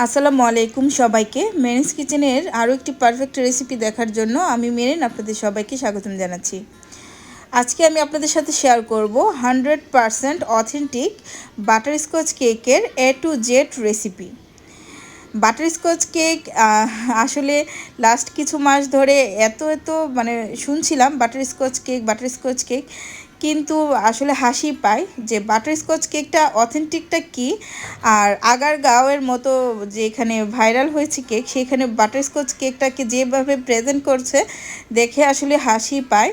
আসসালামু আলাইকুম সবাইকে। মেরিনস কিচেনের আরও একটি পারফেক্ট রেসিপি দেখার জন্য আমি মেরিন আপনাদের সবাইকে স্বাগতম জানাচ্ছি। আজকে আমি আপনাদের সাথে শেয়ার করব 100% অথেন্টিক বাটারস্কচ কেকের A to Z recipe. Butterscotch cake আসলে লাস্ট কিছু মাস ধরে এত মানে শুনছিলাম বাটারস্কচ কেক, কিন্তু আসলে হাসি পায় যে বাটারস্কচ কেকটা অথেন্টিকটা কি, আর আগারগাঁওয়ের মতো যে এখানে ভাইরাল হয়েছে কেক, সেখানে বাটারস্কচ কেকটাকে যেভাবে প্রেজেন্ট করছে দেখে আসলে হাসি পায়।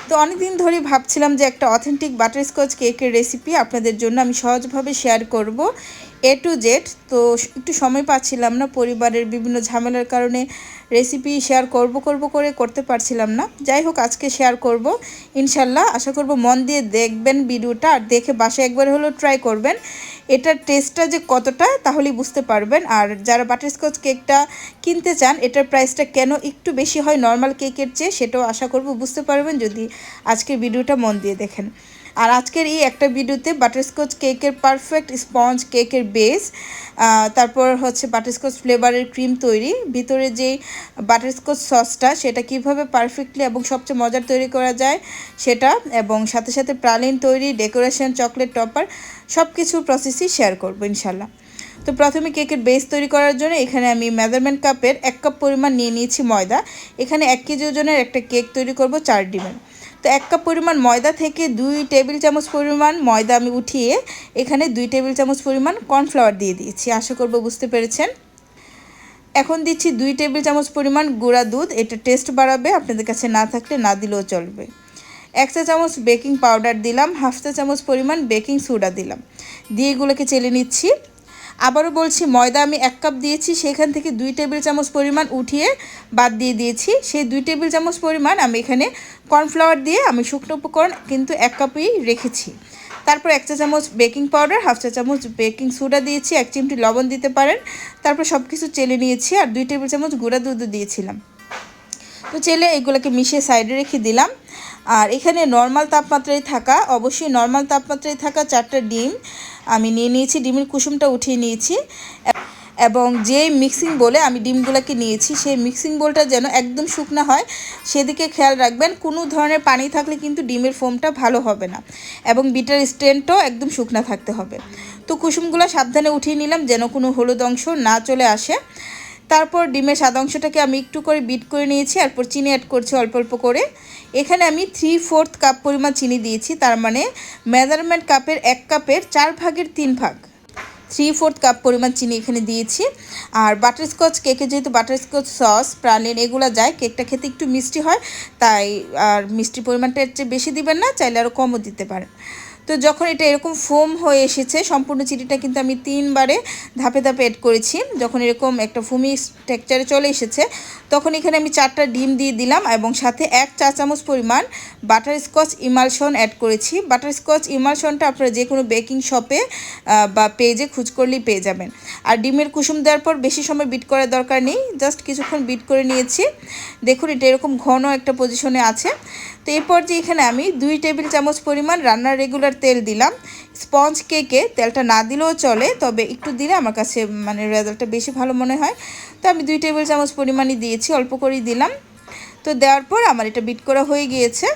তো অনেক দিন ধরেই ভাবছিলাম যে একটা অথেন্টিক বাটারস্কচ কেকের রেসিপি আপনাদের জন্য আমি সহজভাবে শেয়ার করব A to Z। তো একটু সময় পাচ্ছিলাম না, পরিবারের বিভিন্ন ঝামেলার কারণে রেসিপি শেয়ার করে করতে পারছিলাম না। যাই হোক, আজকে শেয়ার করব ইনশাল্লাহ। আশা করব মন দিয়ে দেখবেন ভিডিওটা, আর দেখে বাসায় একবার হলেও ট্রাই করবেন। এটার টেস্টটা যে কতটা তাহলেই বুঝতে পারবেন। আর যারা বাটারস্কচ কেকটা কিনতে চান, এটার প্রাইসটা কেন একটু বেশি হয় নর্মাল কেকের চেয়ে, সেটাও আশা করব বুঝতে পারবেন যদি আজকের ভিডিওটা মন দিয়ে দেখেন। আর আজকের এই একটা ভিডিওতে বাটারস্কচ কেকের পারফেক্ট স্পঞ্জ কেকের বেস, তারপর হচ্ছে বাটারস্কচ ফ্লেভারের ক্রিম তৈরি, ভিতরে যেই বাটারস্কচ সসটা সেটা কিভাবে পারফেক্টলি এবং সবচেয়ে মজার তৈরি করা যায় সেটা, এবং সাথে সাথে প্রালিন তৈরি, ডেকোরেশন, চকলেট টপার, সব কিছু প্রসেসই শেয়ার করবো ইনশাল্লাহ। তো প্রথমে কেকের বেস তৈরি করার জন্য এখানে আমি মেজারমেন্ট কাপের 1 কাপ পরিমাণ নিয়ে নিয়েছি ময়দা। এখানে 1 কেজি ওজনের একটা কেক তৈরি করব 4 ডিমের। তো 1 কাপ পরিমাণ ময়দা থেকে 2 টেবিল চামচ পরিমাণ ময়দা আমি উঠিয়ে এখানে 2 টেবিল চামচ পরিমাণ কর্নফ্লাওয়ার দিয়ে দিয়েছি। আশা করব বুঝতে পেরেছেন। এখন দিচ্ছি 2 টেবিল চামচ পরিমাণ গুঁড়া দুধ, এটা টেস্ট বাড়াবে, আপনাদের কাছে না থাকলে না দিলেও চলবে। 1 চা চামচ বেকিং পাউডার দিলাম, 1/2 চা চামচ পরিমাণ বেকিং সোডা দিলাম, দিয়ে এগুলোকে চেলে নিচ্ছি। আবারও বলছি, ময়দা আমি 1 কাপ দিয়েছি, সেখান থেকে 2 টেবিল চামচ পরিমাণ উঠিয়ে বাদ দিয়ে দিয়েছি। সেই 2 টেবিল চামচ পরিমাণ আমি এখানে কর্নফ্লাওয়ার দিয়ে আমি শুকনো উপকরণ কিন্তু 1 কাপই রেখেছি। তারপর 1 চা চামচ বেকিং পাউডার, 1/2 চা চামচ বেকিং সোডা দিয়েছি, 1 চিমটি লবণ দিতে পারেন। তারপর সব কিছু চেলে নিয়েছি, আর 2 টেবিল চামচ গুঁড়া দুধ দিয়েছিলাম। তো চেলে এগুলোকে মিশিয়ে সাইডে রেখে দিলাম। আর এখানে নর্মাল তাপমাত্রায় থাকা, অবশ্যই নর্মাল তাপমাত্রায় থাকা 4টা ডিম আমি নিয়ে নিয়েছি। ডিমের কুসুমটা উঠিয়ে নিয়েছি, এবং যে মিক্সিং বলে আমি ডিমগুলোকে নিয়েছি, সেই মিক্সিং বোলটা যেন একদম শুকনো হয় সেদিকে খেয়াল রাখবেন। কোনো ধরনের পানি থাকলে কিন্তু ডিমের ফোমটা ভালো হবে না, এবং বিটার স্ট্রেন্টও একদম শুকনো থাকতে হবে। তো কুসুমগুলো সাবধানে উঠিয়ে নিলাম যেন কোনো হলুদ অংশ না চলে আসে। তারপর ডিমের সাদা অংশটাকে আমি একটু করে বিট করে নিয়েছি, এরপর চিনি অ্যাড করছি অল্প অল্প করে। এখানে আমি 3/4 কাপ পরিমাণ চিনি দিয়েছি, তার মানে মেজারমেন্ট কাপের 1 কাপের 4/3 ভাগ, 3/4 কাপ পরিমাণ চিনি এখানে দিয়েছি। আর বাটারস্কচ কেকে যেহেতু বাটারস্কচ সস, প্রালিন এগুলো যায়, কেকটা খেতে একটু মিষ্টি হয়, তাই আর মিষ্টির পরিমাণটা এর চেয়ে বেশি দিবেন না, চাইলে আরও কমও দিতে পারেন। তো যখন এটা এরকম ফোম হয়ে এসেছে, সম্পূর্ণ চিনিটা কিন্তু আমি 3 বারে ধাপে ধাপে অ্যাড করেছি। যখন এরকম একটা ফুমি টেক্সচারে চলে এসেছে, তখন এখানে আমি 4টা ডিম দিয়ে দিলাম, এবং সাথে 1 চা চামচ পরিমাণ বাটারস্কচ ইমালশন অ্যাড করেছি। বাটারস্কচ ইমালশনটা আপনারা যে কোনো বেকিং শপে বা পেজে খোঁজ করলেই পেয়ে যাবেন। আর ডিমের কুসুম দেওয়ার পর বেশি সময় বিট করার দরকার নেই, জাস্ট কিছুক্ষণ বিট করে নিয়েছি। দেখুন এটা এরকম ঘন একটা পজিশনে আছে। তো এরপর যে এখানে আমি 2 টেবিল চামচ পরিমাণ রান্নার রেগুলার তেল দিলাম। স্পঞ্জ কেকে তেলটা না দিলেও চলে, তবে একটু দিলে আমার কাছে মানে রেজাল্টটা বেশি ভালো মনে হয়। তো আমি 2 টেবিল চামচ পরিমাণই দিয়েছি, অল্প করেই দিলাম। তো দেওয়ার পর আমার এটা বিট করা হয়ে গিয়েছে।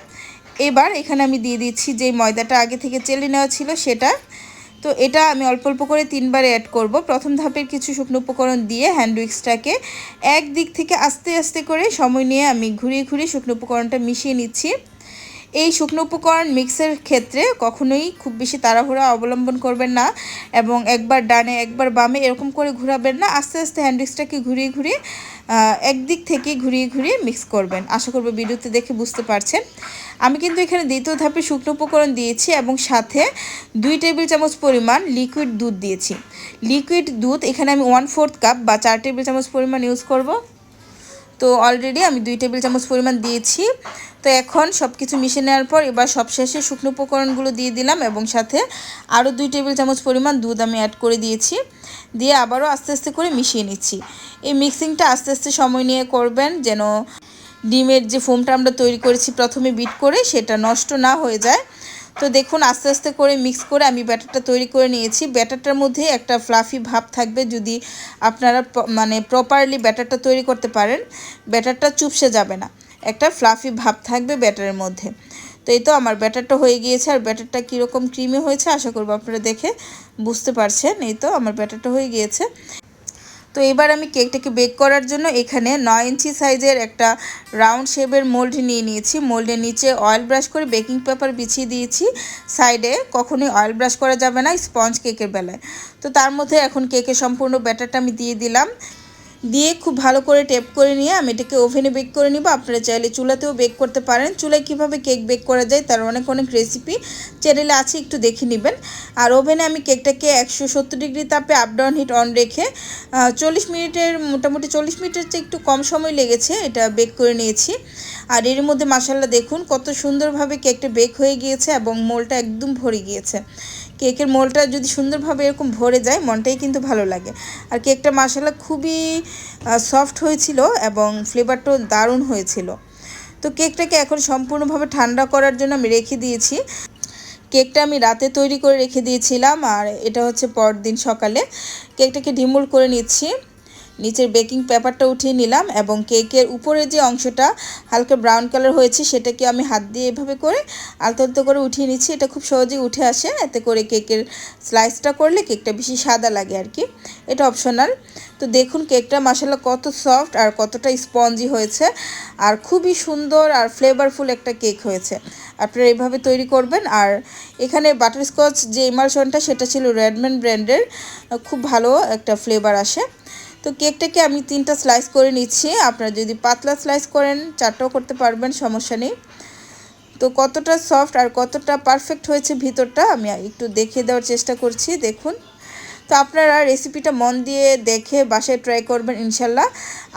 এবার এখানে আমি দিয়ে দিচ্ছি যেই ময়দাটা আগে থেকে চেলে নেওয়া ছিল সেটা। তো এটা আমি অল্প অল্প করে 3 বারে অ্যাড করব। প্রথম ধাপের কিছু শুকনো উপকরণ দিয়ে হ্যান্ড উইক্সটাকে একদিক থেকে আস্তে আস্তে করে সময় নিয়ে আমি ঘুরিয়ে ঘুরিয়ে শুকনো উপকরণটা মিশিয়ে নিচ্ছি। এই শুকনো উপকরণ মিক্সের ক্ষেত্রে কখনোই খুব বেশি তাড়াহুড়া অবলম্বন করবেন না, এবং একবার ডানে একবার বামে এরকম করে ঘোরাবেন না, আস্তে আস্তে হ্যান্ড উইক্সটাকে ঘুরিয়ে ঘুরিয়ে একদিক থেকে ঘুরিয়ে ঘুরিয়ে মিক্স করবেন। আশা করব ভিডিওতে দেখে বুঝতে পারছেন। আমি কিন্তু এখানে দ্বিতীয় ধাপে শুকনো উপকরণ দিয়েছি, এবং সাথে 2 টেবিল চামচ পরিমাণ লিকুইড দুধ দিয়েছি। লিকুইড দুধ এখানে আমি 1/4 কাপ বা 4 টেবিল চামচ পরিমাণ ইউজ করব। তো অলরেডি আমি 2 টেবিল চামচ পরিমাণ দিয়েছি। তো এখন সব কিছু মিশিয়ে নেওয়ার পর এবার সবশেষে শুকনো উপকরণগুলো দিয়ে দিলাম, এবং সাথে আরও 2 টেবিল চামচ পরিমাণ দুধ আমি অ্যাড করে দিয়েছি। দিয়ে আবারও আস্তে আস্তে করে মিশিয়ে নিচ্ছি। এই মিক্সিংটা আস্তে আস্তে সময় নিয়ে করবেন, যেন ডিমের যে ফোমটা আমরা তৈরি করেছি প্রথমে বিট করে সেটা নষ্ট না হয়ে যায়। তো দেখুন আস্তে আস্তে করে মিক্স করে আমি ব্যাটারটা তৈরি করে নিয়েছি। ব্যাটারটার মধ্যে একটা ফ্লাফি ভাব থাকবে যদি আপনারা মানে প্রপারলি ব্যাটারটা তৈরি করতে পারেন। ব্যাটারটা চুপসে যাবে না, একটা ফ্লাফি ভাব থাকবে ব্যাটারের মধ্যে। তো এই তো আমার ব্যাটারটা হয়ে গিয়েছে। আর ব্যাটারটা কীরকম ক্রিমি হয়েছে আশা করব আপনারা দেখে বুঝতে পারছেন। এই তো আমার ব্যাটারটা হয়ে গিয়েছে। তো এবার আমি কেকটাকে বেক করার জন্য এখানে 9 ইঞ্চি সাইজের একটা রাউন্ড শেপের মোল্ড নিয়ে নিয়েছি। মোল্ডের নিচে অয়েল ব্রাশ করে বেকিং পেপার বিছিয়ে দিয়েছি। সাইডে কখনোই অয়েল ব্রাশ করা যাবে না স্পঞ্জ কেকের বেলায়। তো তার মধ্যে এখন কেকের সম্পূর্ণ ব্যাটারটা আমি দিয়ে দিলাম। দিয়ে খুব ভালো করে টেপ করে নিয়ে আমি এটাকে ওভেনে বেক করে নিব। আপনারা চাইলে চুলাতেও বেক করতে পারেন। চুলায় কীভাবে কেক বেক করা যায় তার অনেক অনেক রেসিপি চ্যানেলে আছে, একটু দেখে নেবেন। আর ওভেনে আমি কেকটাকে 170 ডিগ্রি তাপে আপ ডাউন হিট অন রেখে 40 মিনিটের, মোটামুটি 40 মিনিটের চেয়ে একটু কম সময় লেগেছে এটা বেক করে নিয়েছি। আর এর মধ্যে মাশাআল্লাহ দেখুন কত সুন্দরভাবে কেকটা বেক হয়ে গিয়েছে এবং মোলটা একদম ভরে গিয়েছে। কেকের মোলটা যদি সুন্দরভাবে এরকম ভরে যায় মনটাই কিন্তু ভালো লাগে। আর কেকটা মাশাআল্লাহ খুবই সফট হয়েছিল এবং ফ্লেভারটাও দারুণ হয়েছিল। তো কেকটাকে এখন সম্পূর্ণভাবে ঠান্ডা করার জন্য আমি রেখে দিয়েছি। কেকটা আমি রাতে তৈরি করে রেখে দিয়েছিলাম আর এটা হচ্ছে পরদিন সকালে। কেকটাকে ডিমোল করে নিচ্ছি। নিচের বেকিং পেপারটা উঠিয়ে নিলাম এবং কেকের উপরে যে অংশটা হালকা ব্রাউন কালার হয়েছে সেটাকে আমি হাত দিয়ে এভাবে করে আলতো আলতো করে উঠিয়ে নিচ্ছি। এটা খুব সহজেই উঠে আসে, এতে করে কেকের স্লাইসটা করলে কেকটা বেশি সাদা লাগে আর কি। এটা অপশনাল। তো দেখুন কেকটা মাশাআল্লাহ কত সফট আর কতটা স্পঞ্জি হয়েছে আর খুবই সুন্দর আর ফ্লেভারফুল একটা কেক হয়েছে। আপনারা এইভাবে তৈরি করবেন। আর এখানে বাটারস্কচ যে ইমালশনটা সেটা ছিল রেডম্যান ব্র্যান্ডের, খুব ভালো একটা ফ্লেভার আসে। তো কেকটাকে আমি 3টা স্লাইস করে নিচ্ছি। আপনারা যদি পাতলা স্লাইস করেন 4টাও করতে পারবেন, সমস্যা নেই। তো কতটা সফট আর কতটা পারফেক্ট হয়েছে ভিতরটা আমি একটু দেখিয়ে দেওয়ার চেষ্টা করছি, দেখুন। তো আপনারা রেসিপিটা মন দিয়ে দেখে বাসায় ট্রাই করবেন ইনশাল্লাহ।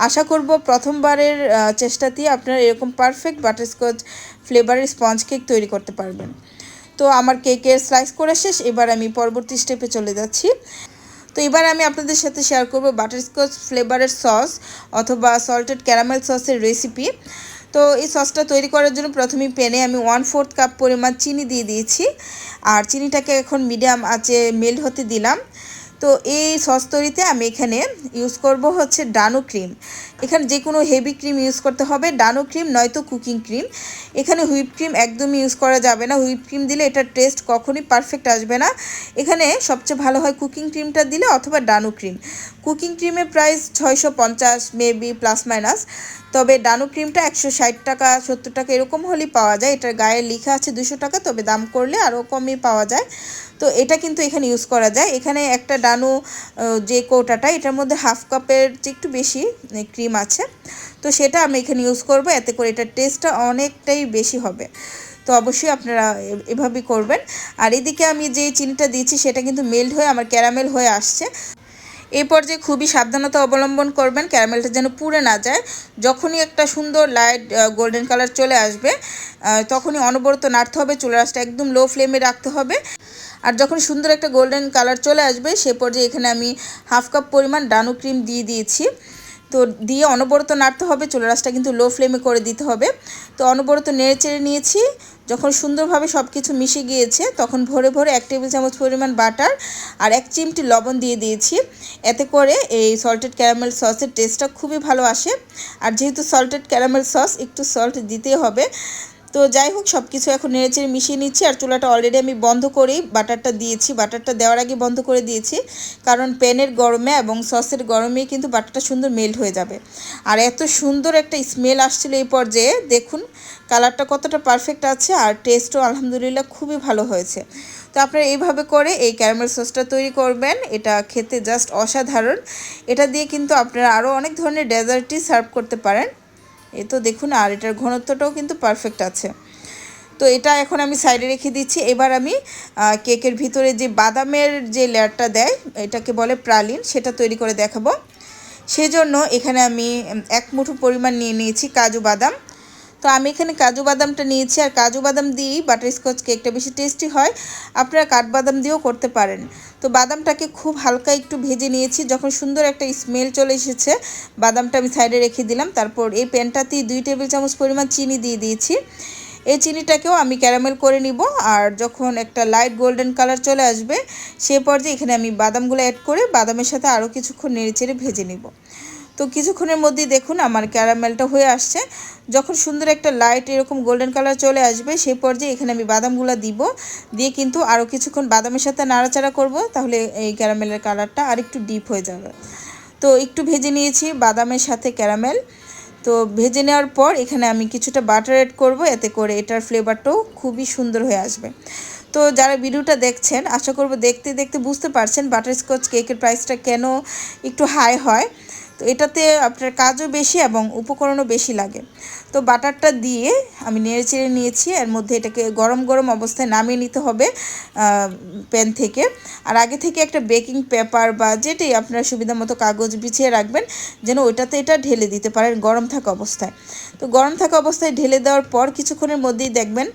আশা করব প্রথমবারের চেষ্টাতেই আপনারা এরকম পারফেক্ট বাটারস্কচ ফ্লেভারের স্পঞ্জ কেক তৈরি করতে পারবেন। তো আমার কেকের স্লাইস করা শেষ, এবার আমি পরবর্তী স্টেপে চলে যাচ্ছি। তো এবার আমি আপনাদের সাথে শেয়ার করব বাটারস্কচ ফ্লেভারের সস অথবা সল্টেড ক্যারামেল সসের রেসিপি। তো এই সসটা তৈরি করার জন্য প্রথমেই প্যানে আমি 1/4 কাপ পরিমাণ চিনি দিয়ে দিয়েছি আর চিনিটাকে এখন মিডিয়াম আঁচে মেল্ট হতে দিলাম। তো এই সস তৈরিতে আমি এখানে ইউজ করব হচ্ছে ডানো ক্রিম। এখানে যে কোনো হেভি ক্রিম ইউজ করতে হবে, ডানো ক্রিম নয়তো কুকিং ক্রিম। এখানে হুইপ ক্রিম একদমই ইউজ করা যাবে না, হুইপ ক্রিম দিলে এটার টেস্ট কখনই পারফেক্ট আসবে না। এখানে সবচেয়ে ভালো হয় কুকিং ক্রিমটা দিলে অথবা ডানো ক্রিম। কুকিং ক্রিমের প্রাইস 650 মেবি প্লাস মাইনাস, তবে ডানো ক্রিমটা 160 টাকা 70 টাকা এরকম হলেই পাওয়া যায়। এটার গায়ে লেখা আছে 200 টাকা, তবে দাম করলে আরও কমই পাওয়া যায়। তো এটা কিন্তু এখানে ইউজ করা যায়। এখানে একটা ডানো যে কৌটাটা এটার মধ্যে হাফ কাপের চেয়ে একটু বেশি ক্রিম আছে, তো সেটা আমি এখানে ইউজ করব, এতে করে এটার টেস্টটা অনেকটাই বেশি হবে। তো অবশ্যই আপনারা এভাবেই করবেন। আর এদিকে আমি যে চিনিটা দিয়েছি সেটা কিন্তু মেল্ট হয়ে আমার ক্যারামেল হয়ে আসছে। এই পর্যায়ে খুবই সাবধানতা অবলম্বন করবেন ক্যারামেলটা যেন পুড়ে না যায়। যখনই একটা সুন্দর লাইট গোল্ডেন কালার চলে আসবে তখনই অনবরত নাড়তে হবে, চুলার আঁচটা একদম লো ফ্লেমে রাখতে হবে। আর যখন সুন্দর একটা গোল্ডেন কালার চলে আসবে সে পর্যায়ে এখানে আমি হাফ কাপ পরিমাণ ডানো ক্রিম দিয়ে দিয়েছি। তো দিয়ে অনবরত নাড়তে হবে, চুলার আঁচটা কিন্তু লো ফ্লেমে করে দিতে হবে। তো অনবরত নেড়ে চেড়ে নিয়েছি। যখন সুন্দরভাবে সব কিছু মিশে গিয়েছে তখন ভরে ভরে 1 টেবিল চামচ পরিমাণ বাটার আর 1 চিমটি লবণ দিয়ে দিয়েছি। এতে করে এই সল্টেড ক্যারামেল সসের টেস্টটা খুবই ভালো আসে। আর যেহেতু সল্টেড ক্যারামেল সস একটু সল্ট দিতেই হবে। তো যাই হোক সব কিছু এখন নেড়েচেড়ে মিশিয়ে নিচ্ছি। আর চুলাটা অলরেডি আমি বন্ধ করেই বাটারটা দিয়েছি, বাটারটা দেওয়ার আগে বন্ধ করে দিয়েছি, কারণ প্যানের গরমে এবং সসের গরমেই কিন্তু বাটারটা সুন্দর মেল্ট হয়ে যাবে। আর এত সুন্দর একটা স্মেল আসছিল এই পর্যায়ে, দেখুন কালারটা কতটা পারফেক্ট আছে আর টেস্টও আলহামদুলিল্লাহ খুবই ভালো হয়েছে। তো আপনারা এইভাবে করে এই ক্যারামেল সসটা তৈরি করবেন, এটা খেতে জাস্ট অসাধারণ। এটা দিয়ে কিন্তু আপনারা আরও অনেক ধরনের ডেজার্টই সার্ভ করতে পারেন। এই তো দেখুন, আর এটার ঘনত্বটাও কিন্তু পারফেক্ট আছে। তো এটা এখন আমি সাইডে রেখে দিচ্ছি। এবার আমি কেকের ভিতরে যে বাদামের যে লেয়ারটা দেয় এটাকে বলে প্রালিন, সেটা তৈরি করে দেখাবো। সেজন্য এখানে আমি 1 মুঠো পরিমাণ নিয়ে নিয়েছি কাজু বাদাম। তো আমি এখানে কাজু বাদামটা নিয়েছি, আর কাজু বাদাম দিয়েই বাটারস্কচ কেকটা বেশি টেস্টি হয়। আপনারা কাঠবাদাম দিয়েও করতে পারেন। তো বাদামটাকে খুব হালকা একটু ভেজে নিয়েছি। যখন সুন্দর একটা স্মেল চলে এসেছে বাদামটা আমি সাইডে রেখে দিলাম। তারপর এই প্যানটাতেই 2 টেবিল চামচ পরিমাণ চিনি দিয়ে দিয়েছি। এই চিনিটাকেও আমি ক্যারামেল করে নিব। আর যখন একটা লাইট গোল্ডেন কালার চলে আসবে সে পর্যায়ে এখানে আমি বাদামগুলো অ্যাড করে বাদামের সাথে আরও কিছুক্ষণ নেড়েচেড়ে ভেজে নিব। তো কিছুক্ষণের মধ্যেই দেখুন আমার ক্যারামেলটা হয়ে আসছে। যখন সুন্দর একটা লাইট এরকম গোল্ডেন কালার চলে আসবে সেই পর্যায়ে এখানে আমি বাদামগুলো দিব, দিয়ে কিন্তু আরও কিছুক্ষণ বাদামের সাথে নাড়াচাড়া করব, তাহলে এই ক্যারামেলের কালারটা আর একটু ডিপ হয়ে যাবে। তো একটু ভেজে নিয়েছি বাদামের সাথে ক্যারামেল। তো ভেজে নেওয়ার পর এখানে আমি কিছুটা বাটার অ্যাড করব, এতে করে এটার ফ্লেভারটাও খুবই সুন্দর হয়ে আসবে। তো যারা ভিডিওটা দেখছেন আশা করব দেখতে দেখতে বুঝতে পারছেন বাটারস্কচ কেকের প্রাইসটা কেন একটু হাই হয়। তো এটাতে আপনার কাজও বেশি এবং উপকরণও বেশি লাগে। তো বাটারটা দিয়ে আমি নেড়েচেড়ে নিয়েছি। এর মধ্যে এটাকে গরম গরম অবস্থায় নামিয়ে নিতে হবে প্যান থেকে। আর আগে থেকে একটা বেকিং পেপার বা যেটাই আপনার সুবিধা মতো কাগজ বিছিয়ে রাখবেন, যেন ওইটাতে এটা ঢেলে দিতে পারেন গরম থাকা অবস্থায়। তো গরম থাকা অবস্থায় ঢেলে দেওয়ার পর কিছুক্ষণের মধ্যেই দেখবেন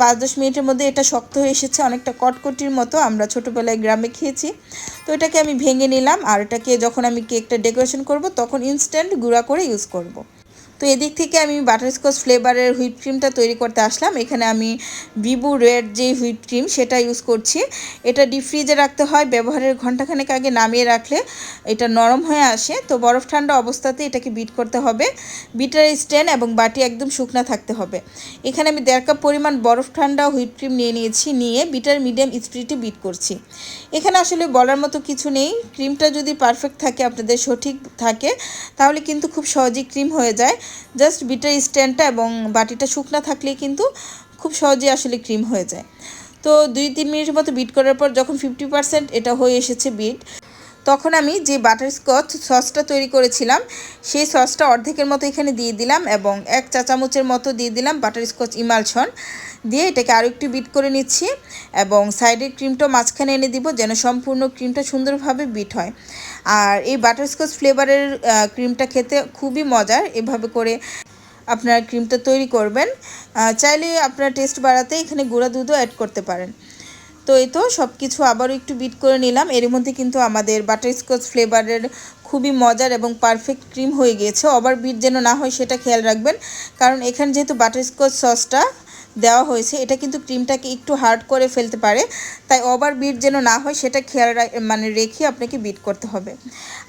5-10 মিনিটের মধ্যে এটা শক্ত হয়ে এসেছে, অনেকটা কটকটির মতো আমরা ছোটোবেলায় গ্রামে খেয়েছি। তো এটাকে আমি ভেঙে নিলাম। আর এটাকে যখন আমি কেকটা ডেকোরেশন করব তখন ইনস্ট্যান্ট গুঁড়া করে ইউজ করব। তো এদিক থেকে আমি বাটারস্কচ ফ্লেভারের হুইপ ক্রিমটা তৈরি করতে আসলাম। এখানে আমি বিবু রেড যে হুইপ ক্রিম সেটা ইউজ করছি। এটা ডিপ ফ্রিজে রাখতে হয়, ব্যবহারের ঘন্টাখানেক আগে নামিয়ে রাখলে এটা নরম হয়ে আসে। তো বরফ ঠান্ডা অবস্থাতে এটাকে বিট করতে হবে। বিটার স্ট্যান্ড এবং বাটি একদম শুকনা থাকতে হবে। এখানে আমি 1.5 কাপ পরিমাণ বরফ ঠান্ডা হুইপ ক্রিম নিয়ে বিটার মিডিয়াম স্পিডে বিট করছি। এখানে আসলে বলার মতো কিছু নেই, ক্রিমটা যদি পারফেক্ট থাকে আপনাদের সঠিক থাকে তাহলে কিন্তু খুব সহজেই ক্রিম হয়ে যায়। জাস্ট বিটার স্ট্যান্ডটা এবং বাটিটা শুকনা থাকলেই কিন্তু খুব সহজেই আসলে ক্রিম হয়ে যায়। তো 2-3 মিনিটের মতো বিট করার পর যখন 50% এটা হয়ে এসেছে বিট, তখন আমি যে বাটারস্কচ সসটা তৈরি করেছিলাম সেই সসটা অর্ধেকের মতো এখানে দিয়ে দিলাম এবং 1 চা চামচের মতো দিয়ে দিলাম বাটারস্কচ ইমালশন। দিয়ে এটাকে আরও একটু বিট করে নিচ্ছি এবং সাইডের ক্রিমটাও মাঝখানে এনে দিব যেন সম্পূর্ণ ক্রিমটা সুন্দরভাবে বিট হয়। আর এই বাটারস্কচ ফ্লেভারের ক্রিমটা খেতে খুবই মজার। এভাবে করে আপনারা ক্রিমটা তৈরি করবেন। চাইলে আপনারা টেস্ট বাড়াতে এখানে গুঁড়া দুধও অ্যাড করতে পারেন। তো এই তো সব কিছু আবারও একটু বিট করে নিলাম। এর মধ্যে কিন্তু আমাদের বাটারস্কচ ফ্লেভারের খুবই মজার এবং পারফেক্ট ক্রিম হয়ে গিয়েছে। ওভার বিট যেন না হয় সেটা খেয়াল রাখবেন, কারণ এখানে যেহেতু বাটারস্কচ সসটা দেওয়া হয়েছে এটা কিন্তু ক্রিমটাকে একটু হার্ড করে ফেলতে পারে, তাই ওভার বিট যেন না হয় সেটা খেয়াল রেখে আপনাকে বিট করতে হবে।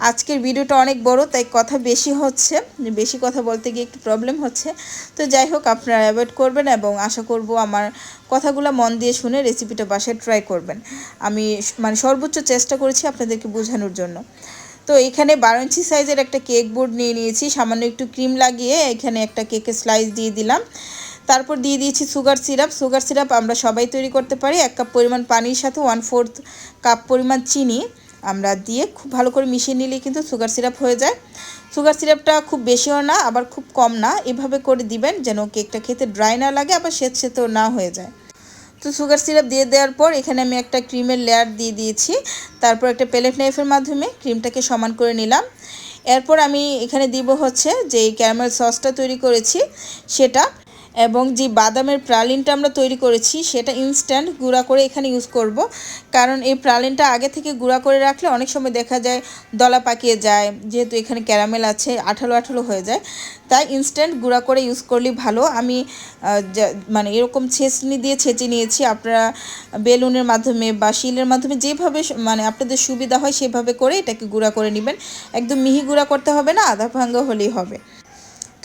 আজকের ভিডিওটা অনেক বড়, তাই কথা বেশি হচ্ছে, বেশি কথা বলতে গিয়ে একটু প্রবলেম হচ্ছে। তো যাই হোক আপনারা অ্যাভয়েড করবেন এবং আশা করব আমার কথাগুলো মন দিয়ে শুনে রেসিপিটা বাসায় ট্রাই করবেন। আমি সর্বোচ্চ চেষ্টা করেছি আপনাদেরকে বোঝানোর জন্য। তো এখানে 12 ইঞ্চি সাইজের একটা কেক বোর্ড নিয়ে নিয়েছি, সামান্য একটু ক্রিম লাগিয়ে এখানে একটা কেকের স্লাইস দিয়ে দিলাম। তারপর দিয়ে দিয়েছি সুগার সিরাপ আমরা সবাই তৈরি করতে পারি। 1 কাপ পরিমাণ পানির সাথে 1/4 কাপ পরিমাণ চিনি আমরা দিয়ে খুব ভালো করে মিশিয়ে নিলেই কিন্তু সুগার সিরাপ হয়ে যায়। সুগার সিরাপটা খুব বেশিও না আবার খুব কম না, এভাবে করে দিবেন যেন কেকটা খেতে ড্রাই না লাগে আবার সেতেও না হয়ে যায়। তো সুগার সিরাপ দিয়ে দেওয়ার পর এখানে আমি একটা ক্রিমের লেয়ার দিয়ে দিয়েছি। তারপর একটা প্যালেট নাইফের মাধ্যমে ক্রিমটাকে সমান করে নিলাম। এরপর আমি এখানে দিব হচ্ছে যে ক্যারামেল সসটা তৈরি করেছি সেটা, এবং যে বাদামের প্রালিনটা আমরা তৈরি করেছি সেটা ইনস্ট্যান্ট গুঁড়া করে এখানে ইউজ করব। কারণ এই প্রালিনটা আগে থেকে গুঁড়া করে রাখলে অনেক সময় দেখা যায় দলা পাকিয়ে যায়, যেহেতু এখানে ক্যারামেল আছে আঠালো আঠালো হয়ে যায়, তাই ইনস্ট্যান্ট গুঁড়া করে ইউজ করলেই ভালো। আমি এরকম ছেঁচনি দিয়ে ছেঁচে নিয়েছি, আপনারা বেলুনের মাধ্যমে বা শিলের মাধ্যমে যেভাবে আপনাদের সুবিধা হয় সেভাবে করে এটাকে গুঁড়া করে নেবেন। একদম মিহি গুঁড়া করতে হবে না, আধা ভাঙ্গা হলেই হবে।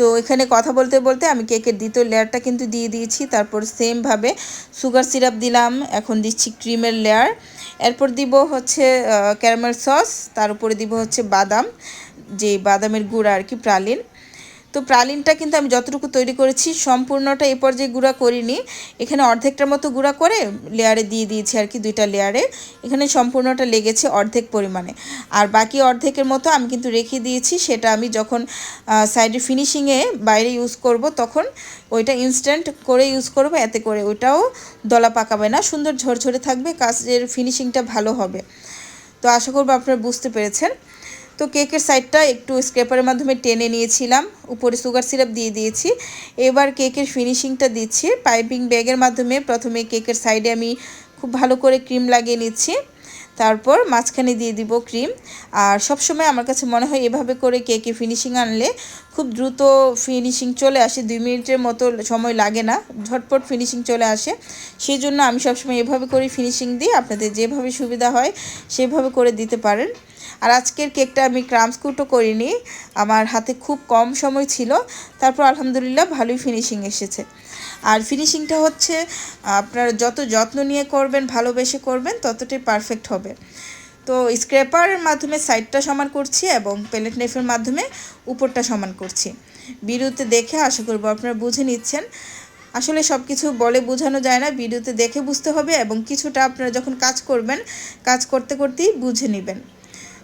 তো এখানে কথা বলতে বলতে আমি কেকের দ্বিতীয় লেয়ারটা কিন্তু দিয়ে দিয়েছি। তারপর সেমভাবে সুগার সিরাপ দিলাম, এখন দিচ্ছি ক্রিমের লেয়ার, এরপর দিব হচ্ছে ক্যারামেল সস, তার উপরে দিব হচ্ছে বাদাম, যে বাদামের গুঁড়া আর কি প্রালিন। তো প্রালিনটা কিন্তু আমি যতটুকু তৈরি করেছি সম্পূর্ণটা এই পর্যায়ে গুঁড়া করিনি, এখানে অর্ধেকটার মতো গুঁড়া করে লেয়ারে দিয়ে দিয়েছি আর কি, 2টা লেয়ারে। এখানে সম্পূর্ণটা লেগেছে অর্ধেক পরিমাণে, আর বাকি অর্ধেকের মতো আমি কিন্তু রেখে দিয়েছি। সেটা আমি যখন সাইডে ফিনিশিংয়ে বাইরে ইউজ করব তখন ওইটা ইনস্ট্যান্ট করে ইউজ করব, এতে করে ওইটাও দলা পাকাবে না, সুন্দর ঝরঝরে থাকবে, কাজের ফিনিশিংটা ভালো হবে। তো আশা করব আপনারা বুঝতে পেরেছেন। তো কেকের সাইডটা একটু স্ক্র্যাপারের মাধ্যমে টেনে নিয়েছিলাম, উপরে সুগার সিরাপ দিয়ে দিয়েছি। এবার কেকের ফিনিশিংটা দিচ্ছি পাইপিং ব্যাগের মাধ্যমে। প্রথমে কেকের সাইডে আমি খুব ভালো করে ক্রিম লাগিয়ে নিচ্ছি, তারপর মাঝখানে দিয়ে দিব ক্রিম। আর সবসময় আমার কাছে মনে হয় এভাবে করে কেকে ফিনিশিং আনলে খুব দ্রুত ফিনিশিং চলে আসে, 2 মিনিটের মতো সময় লাগে না, ঝটপট ফিনিশিং চলে আসে। সেই জন্য আমি সবসময় এভাবে করে ফিনিশিং দিই। আপনাদের যেভাবে সুবিধা হয় সেভাবে করে দিতে পারেন। আর আজকের কেকটা আমি ক্রাম্স কুটও করিনি, আমার হাতে খুব কম সময় ছিল, তারপর আলহামদুলিল্লাহ ভালোই ফিনিশিং এসেছে। আর ফিনিশিংটা হচ্ছে আপনারা যত যত্ন নিয়ে করবেন, ভালোবেসে করবেন, ততটাই পারফেক্ট হবে। তো স্ক্র্যাপারের মাধ্যমে সাইডটা সমান করছি এবং প্যালেট নাইফের মাধ্যমে উপরটা সমান করছি। ভিডিওতে দেখে আশা করব আপনারা বুঝে নিচ্ছেন। আসলে সব কিছু বলে বোঝানো যায় না, ভিডিওতে দেখে বুঝতে হবে এবং কিছুটা আপনারা যখন কাজ করবেন, কাজ করতে করতেই বুঝে নেবেন।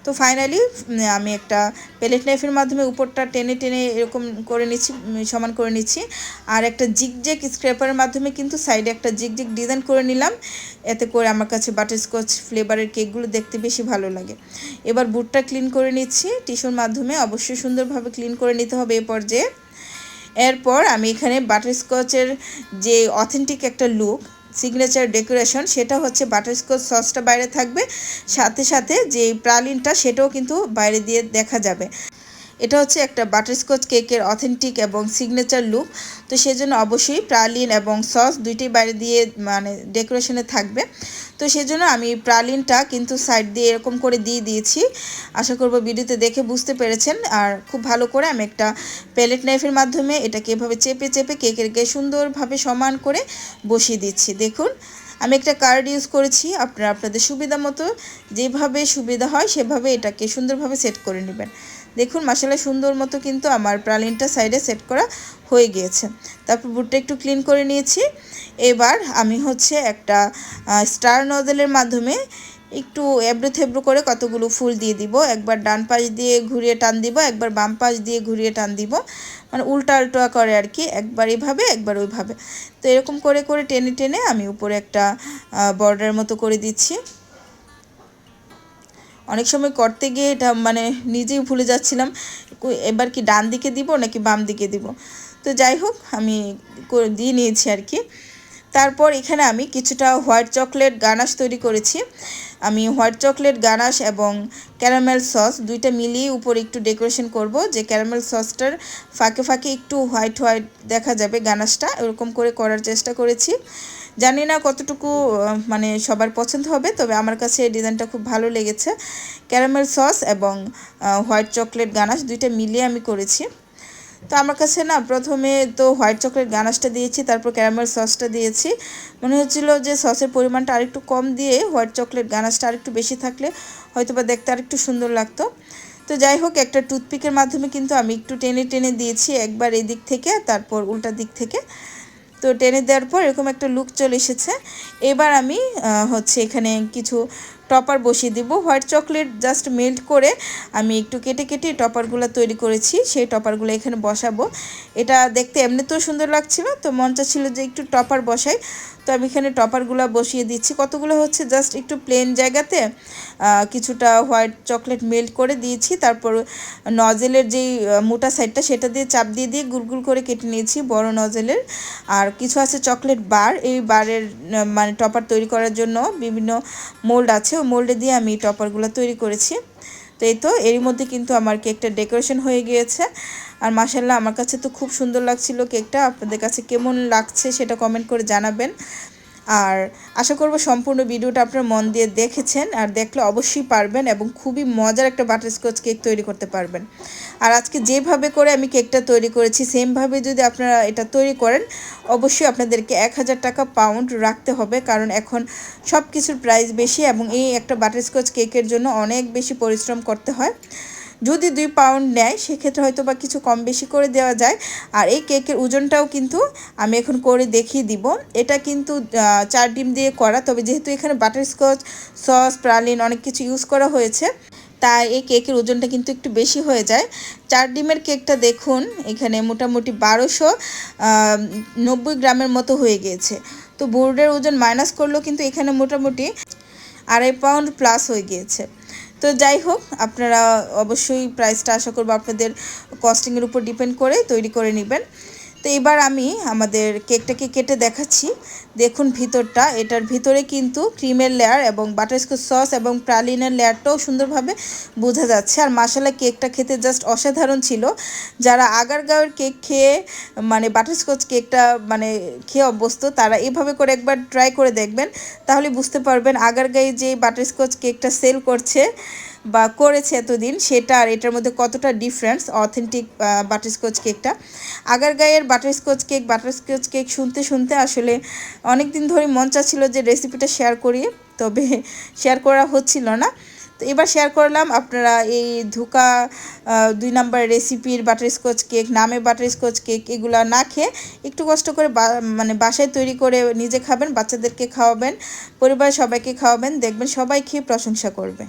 তো ফাইনালি আমি একটা প্যালেট নাইফের মাধ্যমে উপরটা টেনে টেনে এরকম করে নিচ্ছি, সমান করে নিচ্ছি। আর একটা জিগজ্যাগ স্ক্র্যাপারের মাধ্যমে কিন্তু সাইডে একটা জিগজ্যাগ ডিজাইন করে নিলাম। এতে করে আমার কাছে বাটারস্কচ ফ্লেভারের কেকগুলো দেখতে বেশি ভালো লাগে। এবার বুটটা ক্লিন করে নিচ্ছি টিস্যুর মাধ্যমে, অবশ্যই সুন্দরভাবে ক্লিন করে নিতে হবে এ পর্যায়ে। এরপর আমি এখানে বাটারস্কচের যে অথেন্টিক একটা লুক, সিগনেচার ডেকোরেশন, সেটা হচ্ছে বাটারস্কচ সসটা বাইরে থাকবে, সাথে সাথে যে প্রালিনটা সেটাও কিন্তু বাইরে দিয়ে দেখা যাবে। এটা হচ্ছে একটা বাটারস্কচ কেকের অথেন্টিক এবং সিগনেচার লুক। তো সেজন্য অবশ্যই প্রালিন এবং সস দুইটাই বাইরে দিয়ে মানে ডেকোরেশনে থাকবে। তো সেজন্য আমি প্রালিনটা কিন্তু সাইড দিয়ে এরকম করে দিয়ে দিয়েছি। আশা করব ভিডিওতে দেখে বুঝতে পেরেছেন। আর খুব ভালো করে আমি একটা প্যালেট নাইফের মাধ্যমে এটাকে এভাবে চেপে চেপে কেকের গায়ে সুন্দরভাবে সমান করে বসিয়ে দিচ্ছি। দেখুন আমি একটা কার্ড ইউজ করেছি, আপনারা আপনাদের সুবিধা মতো যেভাবে সুবিধা হয় সেভাবে এটাকে সুন্দরভাবে সেট করে নেবেন। দেখুন মাশাআল্লাহ সুন্দর মতো কিন্তু আমার প্রালিনটা সাইডে সেট করা হয়ে গিয়েছে। তারপর বুটটা একটু ক্লিন করে নিয়েছি। এবার আমি হচ্ছে একটা স্টার নজলের মাধ্যমে একটু এবড়ো থেবড়ো করে কতগুলো ফুল দিয়ে দিব। একবার ডান পাশ দিয়ে ঘুরিয়ে টান দিব, একবার বাম পাশ দিয়ে ঘুরিয়ে টান দিব, মানে উল্টা উল্টা করে আর কি, একবার এইভাবে একবার ওইভাবে। তো এরকম করে করে টেনে টেনে আমি উপরে একটা বর্ডার মতো করে দিচ্ছি। অনেক সময় করতে গিয়ে এটা মানে নিজেই ভুলে যাচ্ছিলাম এবার কি ডান দিকে দিব নাকি বাম দিকে দিব। তো যাই হোক আমি দিয়ে নিয়েছি আর কি। তারপর এখানে আমি কিছুটা হোয়াইট চকলেট গানাশ তৈরি করেছি। আমি হোয়াইট চকলেট গানাশ এবং ক্যারামেল সস দুইটা মিলিয়ে উপরে একটু ডেকোরেশন করব, যে ক্যারামেল সসটার ফাঁকে ফাঁকে একটু হোয়াইট হোয়াইট দেখা যাবে গানাশটা, এরকম করে করার চেষ্টা করেছি। জানি না কতটুকু মানে সবার পছন্দ হবে, তবে আমার কাছে এই ডিজাইনটা খুব ভালো লেগেছে। ক্যারামেল সস এবং হোয়াইট চকলেট গানাশ দুইটা মিলিয়ে আমি করেছি। তো আমার কাছে না প্রথমে তো হোয়াইট চকলেট গানাশটা দিয়েছি, তারপর ক্যারামেল সসটা দিয়েছি, মনে হচ্ছিল যে সসের পরিমাণটা আরেকটু কম দিয়ে হোয়াইট চকলেট গানাশটা আরেকটু বেশি থাকলে হয়তো বা দেখতে আরেকটু সুন্দর লাগতো। তো যাই হোক একটা টুথপিকের মাধ্যমে কিন্তু আমি একটু টেনে টেনে দিয়েছি, একবার এই দিক থেকে তারপর উল্টা দিক থেকে। তো টেনে দেওয়ার পর এরকম একটা লুক চলে এসেছে। এবার আমি হচ্ছে এখানে কিছু টপার বসিয়ে দিব। হোয়াইট চকলেট জাস্ট মেল্ট করে আমি একটু কেটে কেটে টপারগুলো তৈরি করেছি, সেই টপারগুলো এখানে বসাবো। এটা দেখতে এমনিতেও সুন্দর লাগছিল, তো মন চাচ্ছিল যে একটু টপার বসাই। তো আমি এখানে টপারগুলো বসিয়ে দিচ্ছি। কতগুলো হচ্ছে জাস্ট একটু প্লেন জায়গাতে কিছুটা হোয়াইট চকলেট মেল্ট করে দিয়েছি, তারপর নজেলের যেই মোটা সাইডটা সেটা দিয়ে চাপ দিয়ে দিয়ে গুলগুল করে কেটে নিয়েছি বড় নজেলের। আর কিছু আছে চকলেট বার, এই বারের মানে টপার তৈরি করার জন্য বিভিন্ন মোল্ড আছে, ওই মোল্ডে দিয়ে আমি টপারগুলো তৈরি করেছি। তো এই তো এরই মধ্যে কিন্তু আমার কেকটা ডেকোরেশন হয়ে গিয়েছে। আর মাশাআল্লাহ আমার কাছে তো খুব সুন্দর লাগছিল কেকটা। আপনাদের কাছে কেমন লাগছে সেটা কমেন্ট করে জানাবেন। আর আশা করব সম্পূর্ণ ভিডিওটা আপনারা মন দিয়ে দেখেছেন, আর দেখলে অবশ্যই পারবেন এবং খুবই মজার একটা বাটারস্কচ কেক তৈরি করতে পারবেন। আর আজকে যেভাবে করে আমি কেকটা তৈরি করেছি সেমভাবে যদি আপনারা এটা তৈরি করেন, অবশ্যই আপনাদেরকে 1000 টাকা পাউন্ড রাখতে হবে, কারণ এখন সব কিছুর প্রাইস বেশি এবং এই একটা বাটারস্কচ কেকের জন্য অনেক বেশি পরিশ্রম করতে হয়। যদি 2 পাউন্ড নেয় সেক্ষেত্রে হয়তো বা কিছু কম বেশি করে দেওয়া যায়। আর এই কেকের ওজনটাও কিন্তু আমি এখন করে দেখিয়ে দিব। এটা কিন্তু 4 ডিম দিয়ে করা, তবে যেহেতু এখানে বাটারস্কচ সস প্রালিন অনেক কিছু ইউজ করা হয়েছে, তাই এই কেকের ওজনটা কিন্তু একটু বেশি হয়ে যায়। 4 ডিমের কেকটা দেখুন এখানে মোটামুটি 1290 গ্রামের মতো হয়ে গিয়েছে। তো বোর্ডের ওজন মাইনাস করলেও কিন্তু এখানে মোটামুটি 2.5 পাউন্ড প্লাস হয়ে গিয়েছে। তো যাই হোক আপনারা অবশ্যই প্রাইসটা আশা করব আপনাদের কস্টিংয়ের উপর ডিপেন্ড করে তৈরি করে নেবেন। তো এবার আমি আমাদের কেকটাকে কেটে দেখাচ্ছি। দেখুন ভিতরটা, এটার ভিতরে কিন্তু ক্রিমের লেয়ার এবং বাটারস্কচ সস এবং প্রালিনের লেয়ারটাও সুন্দরভাবে বোঝা যাচ্ছে। আর মাশাআল্লাহ কেকটা খেতে জাস্ট অসাধারণ ছিল। যারা আগারগাঁওয়ের কেক খেয়ে মানে বাটারস্কচ কেকটা মানে খেয়ে অভ্যস্ত, তারা এভাবে করে একবার ট্রাই করে দেখবেন, তাহলে বুঝতে পারবেন আগারগাঁয়ে যে বাটারস্কচ কেকটা সেল করছে বা করেছে এতদিন, সেটা আর এটার মধ্যে কতটা ডিফারেন্স অথেন্টিক বাটারস্কচ কেকটা। আগারগাঁয়ের বাটারস্কচ কেক শুনতে শুনতে আসলে অনেক দিন ধরে মন চাচ্ছিল যে রেসিপিটা শেয়ার করি, তবে শেয়ার করা হচ্ছিল না। তো এবার শেয়ার করলাম। আপনারা এই ধোকা 2 নাম্বার রেসিপির বাটারস্কচ কেক, নামে বাটারস্কচ কেক, এগুলো না খেয়ে একটু কষ্ট করে মানে বাসায় তৈরি করে নিজে খাবেন, বাচ্চাদেরকে খাওয়াবেন, পরিবারের সবাইকে খাওয়াবেন, দেখবেন সবাই খেয়ে প্রশংসা করবে।